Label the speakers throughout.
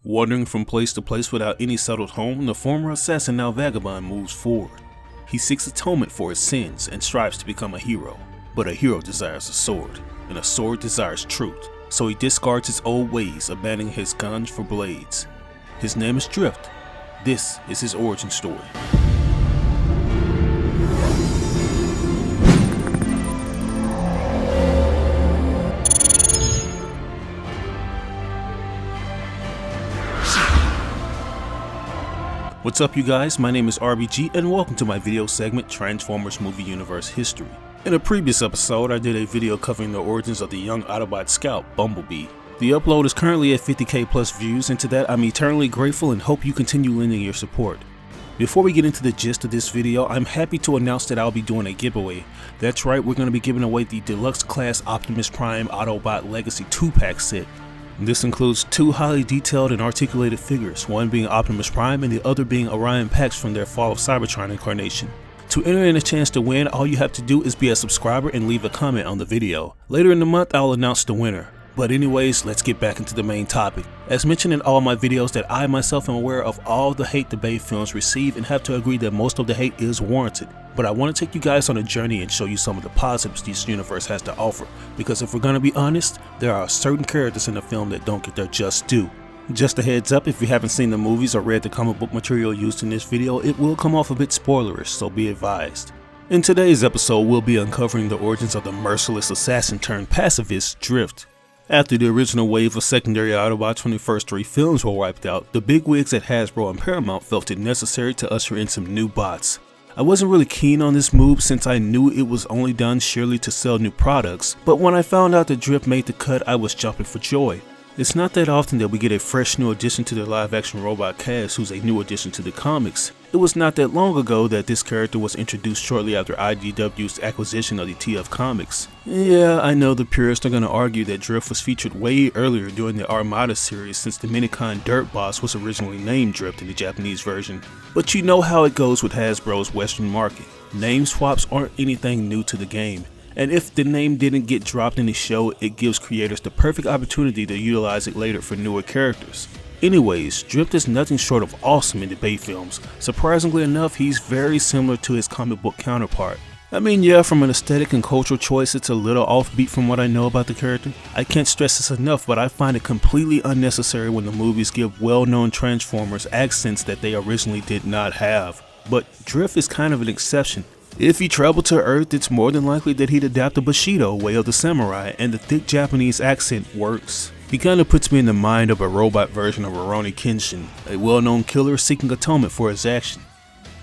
Speaker 1: Wandering from place to place without any settled home, the former assassin, now vagabond, moves forward. He seeks atonement for his sins and strives to become a hero. But a hero desires a sword, and a sword desires truth. So he discards his old ways, abandoning his guns for blades. His name is Drift. This is his origin story. What's up, you guys? My name is RBG and welcome to my video segment, Transformers Movie Universe History. In a previous episode, I did a video covering the origins of the young Autobot scout, Bumblebee. The upload is currently at 50k plus views, and to that I'm eternally grateful and hope you continue lending your support. Before we get into the gist of this video, I'm happy to announce that I'll be doing a giveaway. That's right, we're going to be giving away the Deluxe Class Optimus Prime Autobot Legacy 2-pack set. This includes two highly detailed and articulated figures, one being Optimus Prime and the other being Orion Pax from their Fall of Cybertron incarnation. To enter in a chance to win, all you have to do is be a subscriber and leave a comment on the video. Later in the month, I'll announce the winner. But anyways, let's get back into the main topic. As mentioned in all my videos, that I myself am aware of all the hate the Bay films receive and have to agree that most of the hate is warranted. But I want to take you guys on a journey and show you some of the positives this universe has to offer, because if we're going to be honest, there are certain characters in the film that don't get their just due. Just a heads up, if you haven't seen the movies or read the comic book material used in this video, it will come off a bit spoilerish, so be advised. In today's episode, we'll be uncovering the origins of the merciless assassin turned pacifist, Drift. After the original wave of secondary Autobots from the first three films were wiped out, the big wigs at Hasbro and Paramount felt it necessary to usher in some new bots. I wasn't really keen on this move since I knew it was only done surely to sell new products, but when I found out that Drift made the cut, I was jumping for joy. It's not that often that we get a fresh new addition to the live-action robot cast who's a new addition to the comics. It was not that long ago that this character was introduced shortly after IDW's acquisition of the TF Comics. Yeah, I know the purists are going to argue that Drift was featured way earlier during the Armada series, since the Minicon Dirt Boss was originally named Drift in the Japanese version. But you know how it goes with Hasbro's Western market. Name swaps aren't anything new to the game. And if the name didn't get dropped in the show, it gives creators the perfect opportunity to utilize it later for newer characters. Anyways, Drift is nothing short of awesome in the Bay films. Surprisingly enough, he's very similar to his comic book counterpart. I mean, yeah, from an aesthetic and cultural choice, it's a little offbeat from what I know about the character. I can't stress this enough, but I find it completely unnecessary when the movies give well-known Transformers accents that they originally did not have. But Drift is kind of an exception. If he traveled to Earth, it's more than likely that he'd adapt the Bushido, Way of the Samurai, and the thick Japanese accent works. He kinda puts me in the mind of a robot version of Rurouni Kenshin, a well-known killer seeking atonement for his action.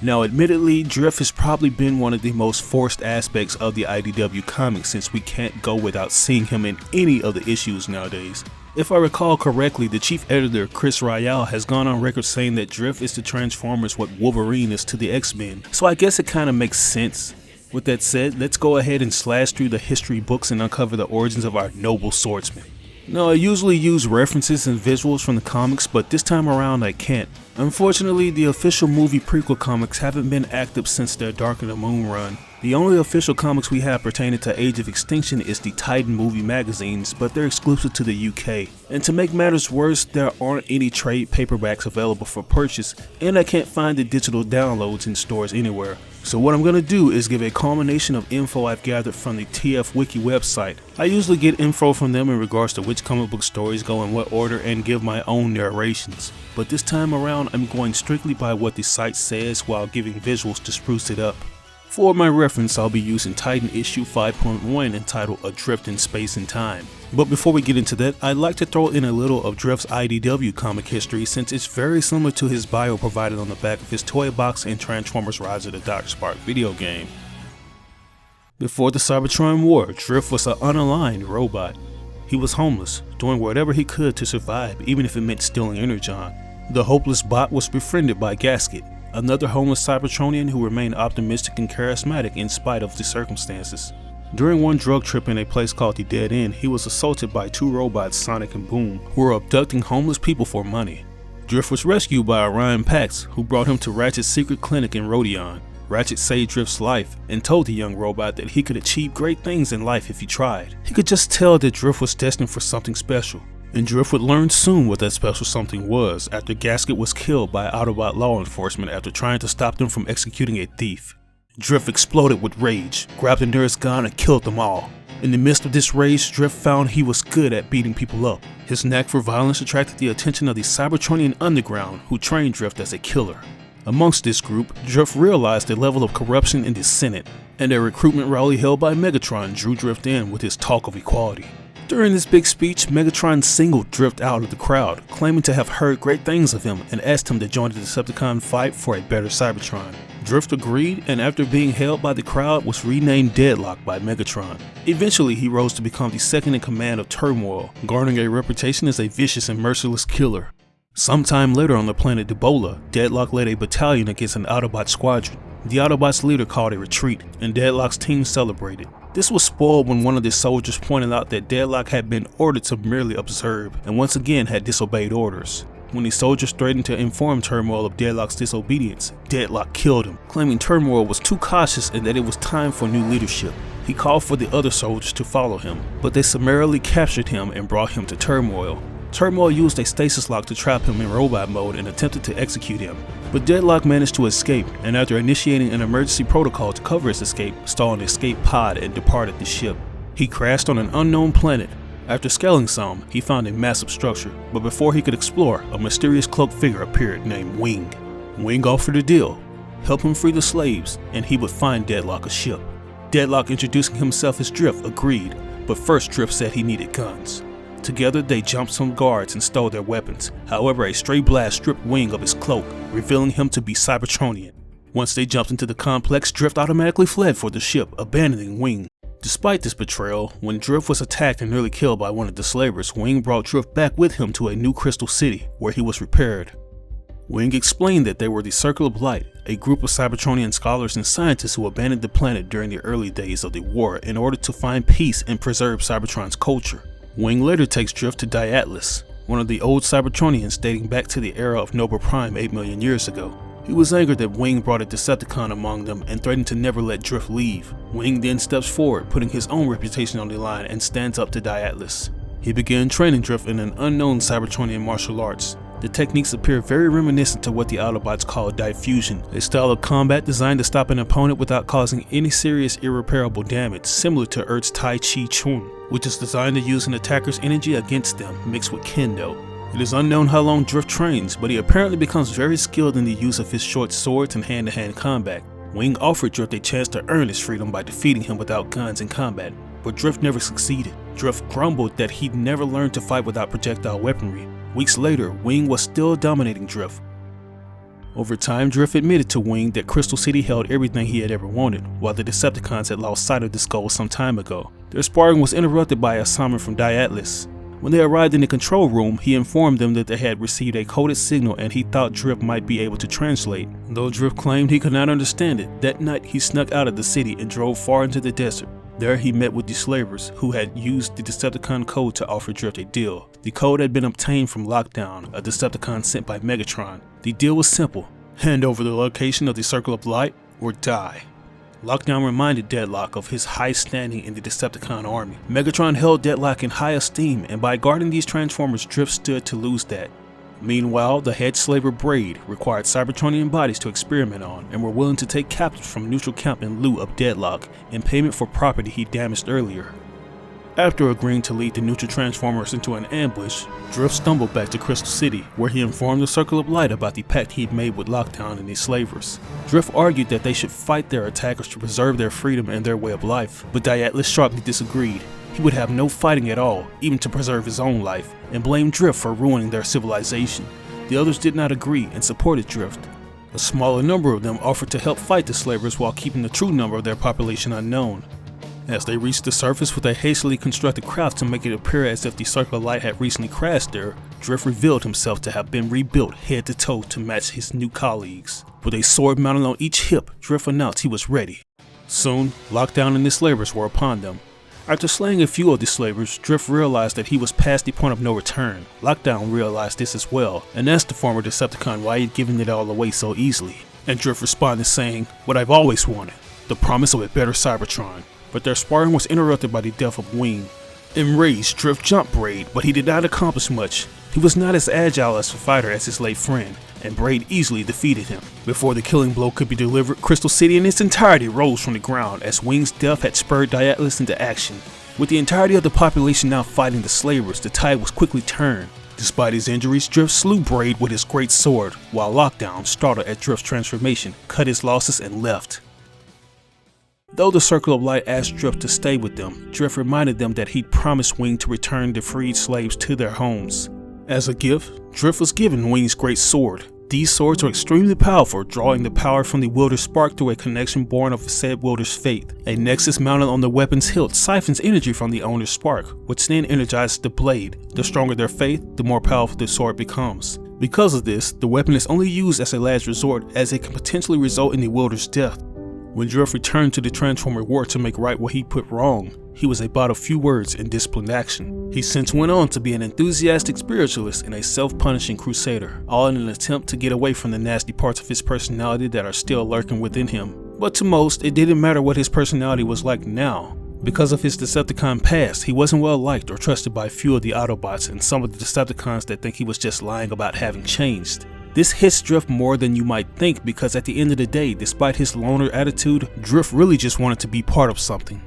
Speaker 1: Now admittedly, Drift has probably been one of the most forced aspects of the IDW comics, since we can't go without seeing him in any of the issues nowadays. If I recall correctly, the chief editor Chris Ryall has gone on record saying that Drift is to Transformers what Wolverine is to the X-Men, so I guess it kinda makes sense. With that said, let's go ahead and slash through the history books and uncover the origins of our noble swordsman. Now, I usually use references and visuals from the comics, but this time around I can't. Unfortunately, the official movie prequel comics haven't been active since their Dark of the Moon run. The only official comics we have pertaining to Age of Extinction is the Titan movie magazines, but they're exclusive to the UK. And to make matters worse, there aren't any trade paperbacks available for purchase, and I can't find the digital downloads in stores anywhere. So what I'm going to do is give a culmination of info I've gathered from the TF Wiki website. I usually get info from them in regards to which comic book stories go in what order and give my own narrations. But this time around I'm going strictly by what the site says while giving visuals to spruce it up. For my reference, I'll be using Titan issue 5.1 entitled Adrift in Space and Time. But before we get into that, I'd like to throw in a little of Drift's IDW comic history, since it's very similar to his bio provided on the back of his toy box in Transformers Rise of the Darkspark video game. Before the Cybertron War, Drift was an unaligned robot. He was homeless, doing whatever he could to survive, even if it meant stealing Energon. The hopeless bot was befriended by Gasket, another homeless Cybertronian who remained optimistic and charismatic in spite of the circumstances. During one drug trip in a place called the Dead End, he was assaulted by two robots, Sonic and Boom, who were abducting homeless people for money. Drift was rescued by Orion Pax, who brought him to Ratchet's secret clinic in Rodion. Ratchet saved Drift's life and told the young robot that he could achieve great things in life if he tried. He could just tell that Drift was destined for something special. And Drift would learn soon what that special something was after Gasket was killed by Autobot law enforcement after trying to stop them from executing a thief. Drift exploded with rage, grabbed the nerd's gun and killed them all. In the midst of this rage, Drift found he was good at beating people up. His knack for violence attracted the attention of the Cybertronian underground, who trained Drift as a killer. Amongst this group, Drift realized the level of corruption in the Senate, and a recruitment rally held by Megatron drew Drift in with his talk of equality. During this big speech, Megatron singled Drift out of the crowd, claiming to have heard great things of him and asked him to join the Decepticon fight for a better Cybertron. Drift agreed, and after being held by the crowd was renamed Deadlock by Megatron. Eventually he rose to become the second in command of Turmoil, garnering a reputation as a vicious and merciless killer. Sometime later on the planet Debola, Deadlock led a battalion against an Autobot squadron. The Autobots' leader called a retreat, and Deadlock's team celebrated. This was spoiled when one of the soldiers pointed out that Deadlock had been ordered to merely observe, and once again had disobeyed orders. When the soldiers threatened to inform Turmoil of Deadlock's disobedience, Deadlock killed him, claiming Turmoil was too cautious and that it was time for new leadership. He called for the other soldiers to follow him, but they summarily captured him and brought him to Turmoil. Turmoil used a stasis lock to trap him in robot mode and attempted to execute him, but Deadlock managed to escape, and after initiating an emergency protocol to cover his escape, stole an escape pod and departed the ship. He crashed on an unknown planet. After scaling some, he found a massive structure, but before he could explore, a mysterious cloaked figure appeared named Wing. Wing offered a deal: help him free the slaves, and he would find Deadlock a ship. Deadlock, introducing himself as Drift, agreed, but first Drift said he needed guns. Together they jumped some guards and stole their weapons. However, a stray blast stripped Wing of his cloak, revealing him to be Cybertronian. Once they jumped into the complex, Drift automatically fled for the ship, abandoning Wing. Despite this betrayal, when Drift was attacked and nearly killed by one of the slavers, Wing brought Drift back with him to a new crystal city, where he was repaired. Wing explained that they were the Circle of Light, a group of Cybertronian scholars and scientists who abandoned the planet during the early days of the war in order to find peace and preserve Cybertron's culture. Wing later takes Drift to Atlas, one of the old Cybertronians dating back to the era of Nova Prime 8 million years ago. He was angered that Wing brought a Decepticon among them and threatened to never let Drift leave. Wing then steps forward, putting his own reputation on the line, and stands up to Atlas. He began training Drift in an unknown Cybertronian martial arts. The techniques appear very reminiscent to what the Autobots call diffusion, a style of combat designed to stop an opponent without causing any serious irreparable damage, similar to Earth's Tai Chi Chun, which is designed to use an attacker's energy against them, mixed with Kendo. It is unknown how long Drift trains, but he apparently becomes very skilled in the use of his short swords and hand-to-hand combat. Wing offered Drift a chance to earn his freedom by defeating him without guns in combat, but Drift never succeeded. Drift grumbled that he'd never learned to fight without projectile weaponry. Weeks later, Wing was still dominating Drift. Over time, Drift admitted to Wing that Crystal City held everything he had ever wanted, while the Decepticons had lost sight of this goal some time ago. Their sparring was interrupted by a summon from Atlas. When they arrived in the control room, he informed them that they had received a coded signal and he thought Drift might be able to translate. Though Drift claimed he could not understand it, that night he snuck out of the city and drove far into the desert. There he met with the slavers, who had used the Decepticon code to offer Drift a deal. The code had been obtained from Lockdown, a Decepticon sent by Megatron. The deal was simple: hand over the location of the Circle of Light, or die. Lockdown reminded Deadlock of his high standing in the Decepticon army. Megatron held Deadlock in high esteem, and by guarding these Transformers, Drift stood to lose that. Meanwhile, the head slaver Braid required Cybertronian bodies to experiment on, and were willing to take captives from neutral camp in lieu of Deadlock, in payment for property he damaged earlier. After agreeing to lead the neutral Transformers into an ambush, Drift stumbled back to Crystal City, where he informed the Circle of Light about the pact he'd made with Lockdown and his slavers. Drift argued that they should fight their attackers to preserve their freedom and their way of life, but Atlas sharply disagreed. He would have no fighting at all, even to preserve his own life, and blamed Drift for ruining their civilization. The others did not agree and supported Drift. A smaller number of them offered to help fight the slavers while keeping the true number of their population unknown. As they reached the surface with a hastily constructed craft to make it appear as if the Circle of Light had recently crashed there, Drift revealed himself to have been rebuilt head to toe to match his new colleagues. With a sword mounted on each hip, Drift announced he was ready. Soon, Lockdown and the slavers were upon them. After slaying a few of the slavers, Drift realized that he was past the point of no return. Lockdown realized this as well, and asked the former Decepticon why he'd given it all away so easily. And Drift responded saying, "What I've always wanted, the promise of a better Cybertron." But their sparring was interrupted by the death of Wing. Enraged, Drift jumped Braid, but he did not accomplish much. He was not as agile as a fighter as his late friend, and Braid easily defeated him. Before the killing blow could be delivered, Crystal City in its entirety rose from the ground as Wing's death had spurred Daedalus into action. With the entirety of the population now fighting the slavers, the tide was quickly turned. Despite his injuries, Drift slew Braid with his great sword, while Lockdown, startled at Drift's transformation, cut his losses and left. Though the Circle of Light asked Drift to stay with them, Drift reminded them that he'd promised Wing to return the freed slaves to their homes. As a gift, Drift was given Wing's great sword. These swords are extremely powerful, drawing the power from the wielder's spark through a connection born of said wielder's faith. A nexus mounted on the weapon's hilt siphons energy from the owner's spark, which then energizes the blade. The stronger their faith, the more powerful the sword becomes. Because of this, the weapon is only used as a last resort, as it can potentially result in the wielder's death. When Drift returned to the Transformer War to make right what he put wrong, he was about a few words and disciplined action. He since went on to be an enthusiastic spiritualist and a self-punishing crusader, all in an attempt to get away from the nasty parts of his personality that are still lurking within him. But to most, it didn't matter what his personality was like now. Because of his Decepticon past, he wasn't well liked or trusted by few of the Autobots and some of the Decepticons that think he was just lying about having changed. This hits Drift more than you might think, because at the end of the day, despite his loner attitude, Drift really just wanted to be part of something.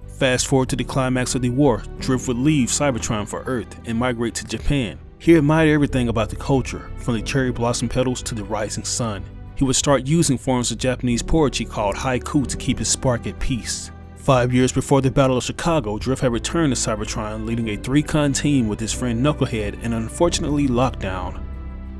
Speaker 1: Fast forward to the climax of the war, Drift would leave Cybertron for Earth and migrate to Japan. He admired everything about the culture, from the cherry blossom petals to the rising sun. He would start using forms of Japanese poetry called haiku to keep his spark at peace. 5 years before the Battle of Chicago, Drift had returned to Cybertron, leading a 3-con team with his friend Knucklehead and unfortunately Lockdown.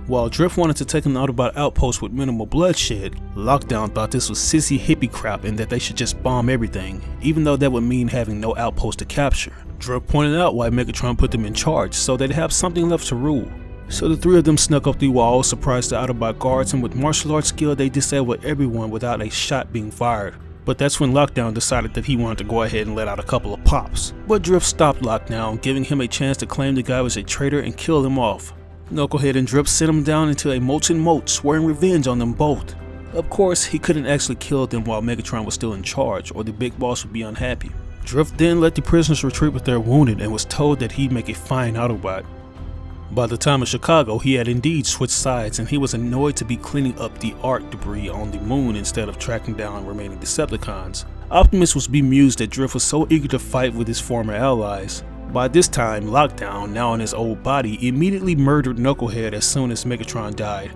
Speaker 1: While Drift wanted to take an Autobot outpost with minimal bloodshed, Lockdown thought this was sissy hippie crap and that they should just bomb everything, even though that would mean having no outpost to capture. Drift pointed out why Megatron put them in charge, so they'd have something left to rule. So the three of them snuck up the wall, surprised the Autobot guards, and with martial arts skill they disabled everyone without a shot being fired. But that's when Lockdown decided that he wanted to go ahead and let out a couple of pops. But Drift stopped Lockdown, giving him a chance to claim the guy was a traitor and kill him off. Knucklehead and Drift sent him down into a molten moat, swearing revenge on them both. Of course, he couldn't actually kill them while Megatron was still in charge, or the big boss would be unhappy. Drift then let the prisoners retreat with their wounded and was told that he'd make a fine Autobot. By the time of Chicago, he had indeed switched sides, and he was annoyed to be cleaning up the Ark debris on the moon instead of tracking down remaining Decepticons. Optimus was bemused that Drift was so eager to fight with his former allies. By this time, Lockdown, now in his old body, immediately murdered Knucklehead as soon as Megatron died.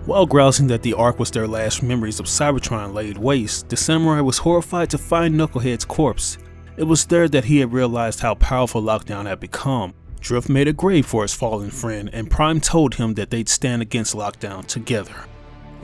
Speaker 1: While grousing that the Ark was their last memories of Cybertron laid waste, the Samurai was horrified to find Knucklehead's corpse. It was there that he had realized how powerful Lockdown had become. Drift made a grave for his fallen friend, and Prime told him that they'd stand against Lockdown together.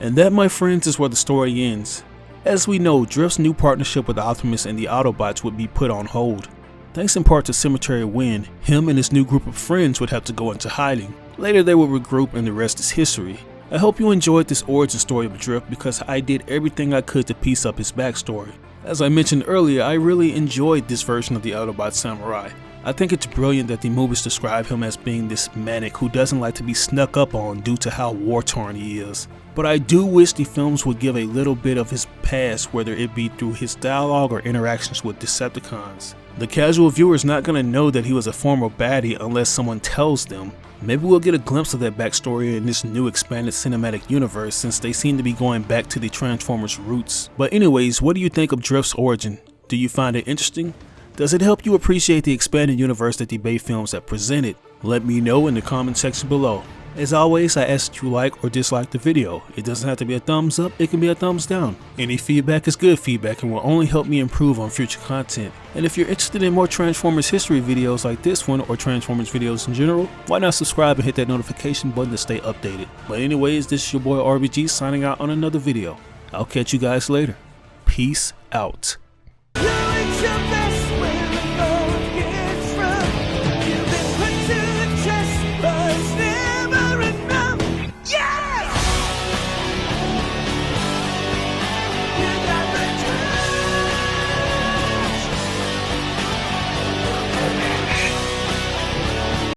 Speaker 1: And that, my friends, is where the story ends. As we know, Drift's new partnership with Optimus and the Autobots would be put on hold. Thanks in part to Cemetery Wind, him and his new group of friends would have to go into hiding. Later they would regroup and the rest is history. I hope you enjoyed this origin story of Drift, because I did everything I could to piece up his backstory. As I mentioned earlier, I really enjoyed this version of the Autobot Samurai. I think it's brilliant that the movies describe him as being this manic who doesn't like to be snuck up on due to how war-torn he is. But I do wish the films would give a little bit of his past, whether it be through his dialogue or interactions with Decepticons. The casual viewer is not going to know that he was a former baddie unless someone tells them. Maybe we'll get a glimpse of that backstory in this new expanded cinematic universe, since they seem to be going back to the Transformers roots. But anyways, what do you think of Drift's origin? Do you find it interesting? Does it help you appreciate the expanded universe that the Bay films have presented? Let me know in the comment section below. As always, I ask that you like or dislike the video. It doesn't have to be a thumbs up, it can be a thumbs down. Any feedback is good feedback and will only help me improve on future content. And if you're interested in more Transformers history videos like this one, or Transformers videos in general, why not subscribe and hit that notification button to stay updated. But anyways, this is your boy RBG signing out on another video. I'll catch you guys later. Peace out.